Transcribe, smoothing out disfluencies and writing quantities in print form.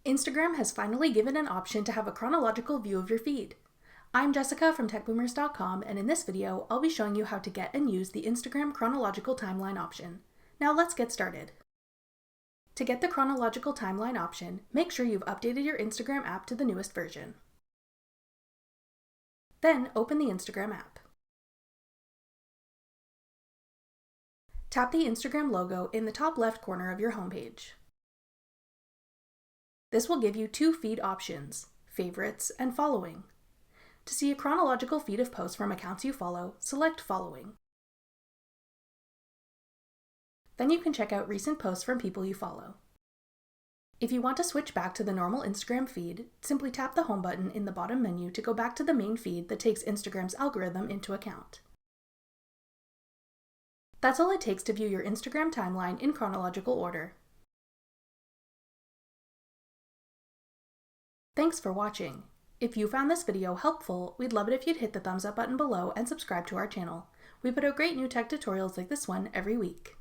Instagram has finally given an option to have a chronological view of your feed. I'm Jessica from techboomers.com, and in this video, I'll be showing you how to get and use the Instagram chronological timeline option. Now let's get started. To get the chronological timeline option, make sure you've updated your Instagram app to the newest version. Then open the Instagram app. Tap the Instagram logo in the top left corner of your homepage. This will give you two feed options, favorites and following. To see a chronological feed of posts from accounts you follow, select following. Then you can check out recent posts from people you follow. If you want to switch back to the normal Instagram feed, simply tap the home button in the bottom menu to go back to the main feed that takes Instagram's algorithm into account. That's all it takes to view your Instagram timeline in chronological order. Thanks for watching. If you found this video helpful, we'd love it if you'd hit the thumbs up button below and subscribe to our channel. We put out great new tech tutorials like this one every week.